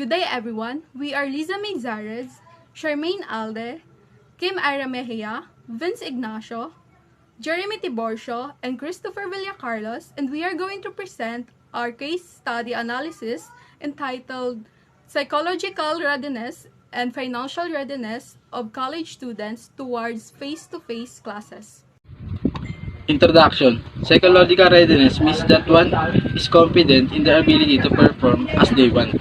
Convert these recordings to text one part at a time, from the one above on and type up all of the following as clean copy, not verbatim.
Good day, everyone. We are Liza Migzares, Charmaine Alde, Kim Ira Mejia, Vince Ignacio, Jeremy Tiborcio, and Christopher Villacarlos, and we are going to present our case study analysis entitled Psychological Readiness and Financial Readiness of College Students Towards Face-to-Face Classes. Introduction. Psychological readiness means that one is confident in their ability to perform as they want.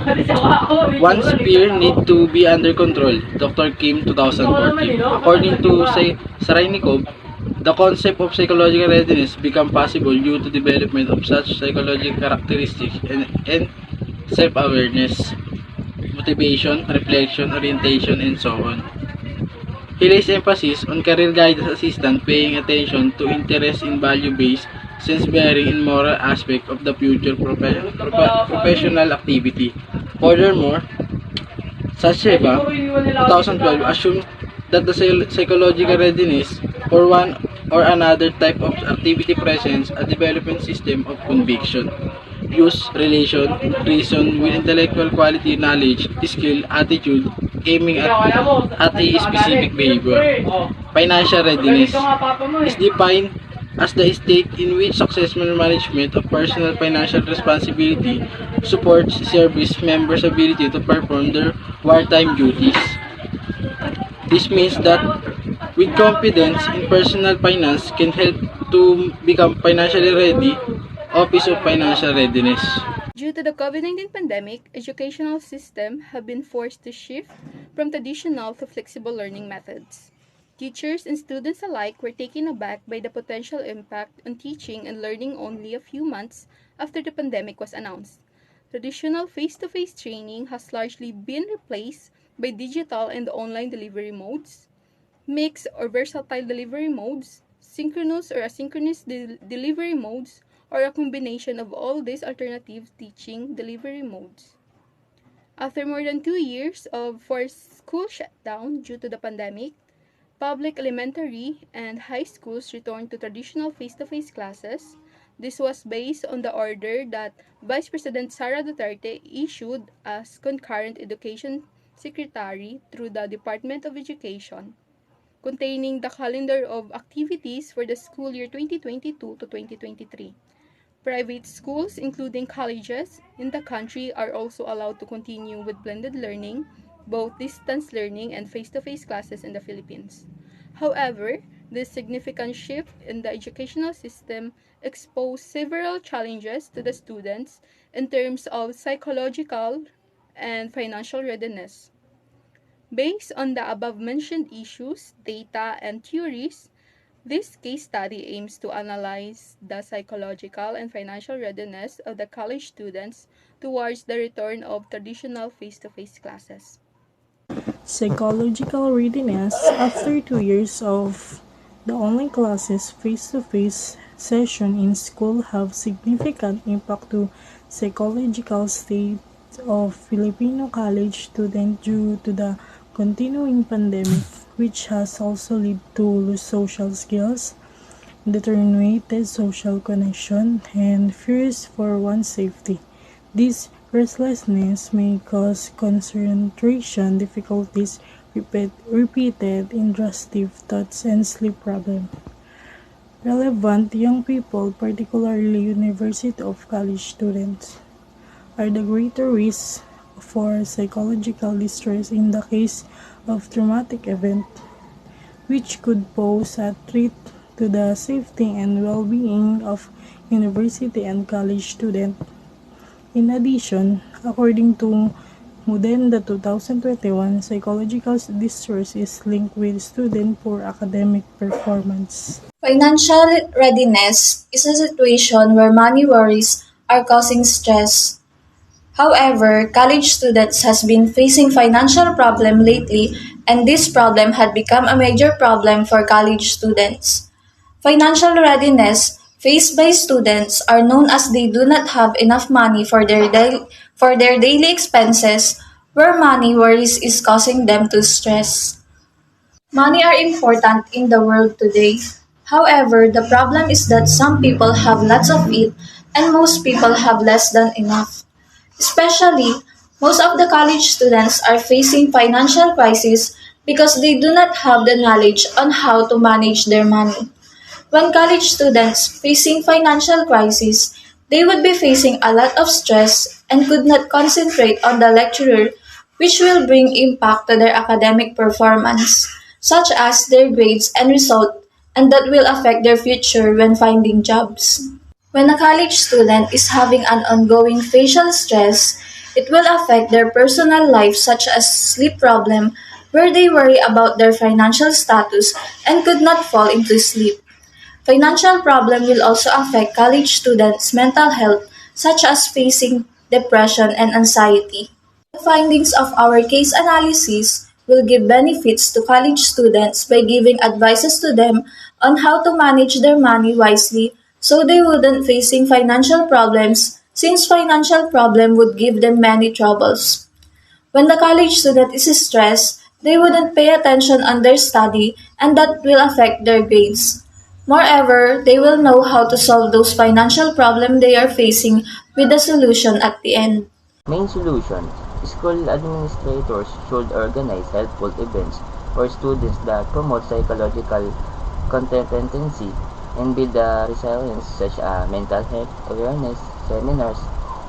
One's fear need to be under control. Dr. Kim, 2014. According to Sarainikov, the concept of psychological readiness become possible due to development of such psychological characteristics and self-awareness, motivation, reflection, orientation, and so on. He lays emphasis on career guidance assistant paying attention to interest in value-based, sense-bearing, and moral aspect of the future professional activity. Furthermore, Sacheva, 2012, assumes that the psychological readiness for one or another type of activity presents a development system of conviction, use, relation, reason with intellectual quality, knowledge, skill, attitude, aiming at a specific behavior. Financial readiness is defined as the state in which successful management of personal financial responsibility supports service members' ability to perform their wartime duties. This means that with confidence in personal finance can help to become financially ready. Office of Financial Readiness. Due to the COVID-19 pandemic, educational systems have been forced to shift from traditional to flexible learning methods. Teachers and students alike were taken aback by the potential impact on teaching and learning only a few months after the pandemic was announced. Traditional face-to-face training has largely been replaced by digital and online delivery modes, mixed or versatile delivery modes, synchronous or asynchronous delivery modes, or a combination of all these alternative teaching delivery modes. After more than 2 years of forced school shutdown due to the pandemic, public elementary and high schools returned to traditional face-to-face classes. This was based on the order that Vice President Sara Duterte issued as concurrent education secretary through the Department of Education, containing the calendar of activities for the school year 2022 to 2023. Private schools, including colleges, in the country are also allowed to continue with blended learning, both distance learning and face-to-face classes in the Philippines. However, this significant shift in the educational system exposed several challenges to the students in terms of psychological and financial readiness. Based on the above-mentioned issues, data, and theories, this case study aims to analyze the psychological and financial readiness of the college students towards the return of traditional face-to-face classes. Psychological readiness after 2 years of the online classes face-to-face session in school have significant impact to psychological state of Filipino college students due to the continuing pandemic, which has also led to lose social skills, deteriorated social connection, and fears for one's safety. This restlessness may cause concentration difficulties, repeated intrusive thoughts, and sleep problems. Relevant young people, particularly university of college students, are the greater risk for psychological distress in the case of traumatic event, which could pose a threat to the safety and well-being of university and college students. In addition, according to Mudenda 2021, psychological distress is linked with student poor academic performance. Financial readiness is a situation where money worries are causing stress. However, college students has been facing financial problem lately, and this problem had become a major problem for college students. Financial readiness faced by students are known as they do not have enough money for their daily expenses, where money worries is causing them to stress. Money are important in the world today. However, the problem is that some people have lots of it and most people have less than enough. Especially Most of the college students are facing financial crisis because they do not have the knowledge on how to manage their money. When college students facing financial crisis, they would be facing a lot of stress and could not concentrate on the lecturer, which will bring impact to their academic performance, such as their grades and result, and that will affect their future when finding jobs. When a college student is having an ongoing facial stress, it will affect their personal life such as sleep problem where they worry about their financial status and could not fall into sleep. Financial problem will also affect college students' mental health such as facing depression and anxiety. The findings of our case analysis will give benefits to college students by giving advices to them on how to manage their money wisely so they wouldn't facing financial problems since financial problem would give them many troubles. When the college student is stressed, they wouldn't pay attention on their study and that will affect their grades. Moreover, they will know how to solve those financial problems they are facing with a solution at the end. Main solution: school administrators should organize helpful events for students that promote psychological competency and build resilience such as mental health awareness seminars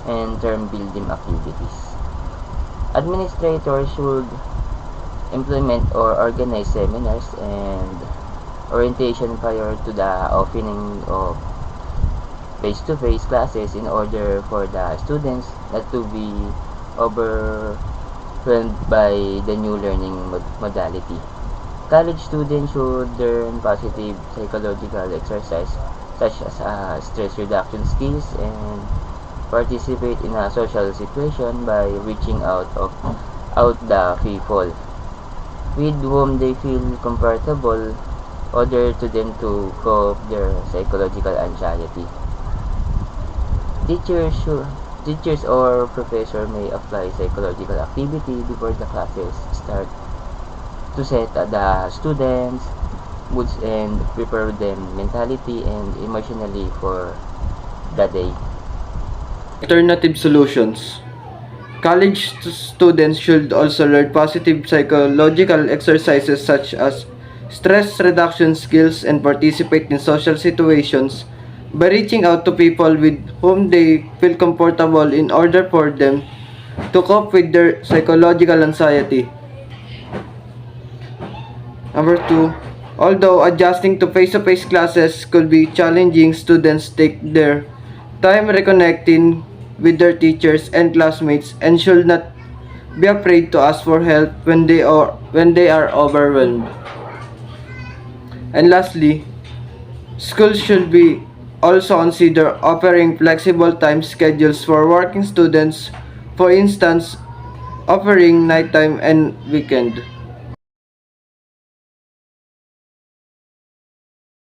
and term building activities. Administrators should implement or organize seminars and orientation prior to the opening of face-to-face classes in order for the students not to be overwhelmed by the new learning modality. College students should learn positive psychological exercise such as stress reduction skills and participate in a social situation by reaching out the people with whom they feel comfortable order to them to cope their psychological anxiety. Teachers should Teachers or professor may apply psychological activity before the classes start to set the students' moods and prepare them mentally and emotionally for the day. Alternative solutions. College students should also learn positive psychological exercises such as stress reduction skills and participate in social situations by reaching out to people with whom they feel comfortable in order for them to cope with their psychological anxiety. Number 2, although adjusting to face-to-face classes could be challenging, students take their time reconnecting with their teachers and classmates and should not be afraid to ask for help when they are overwhelmed. And lastly, schools should be also consider offering flexible time schedules for working students, for instance, offering nighttime and weekend.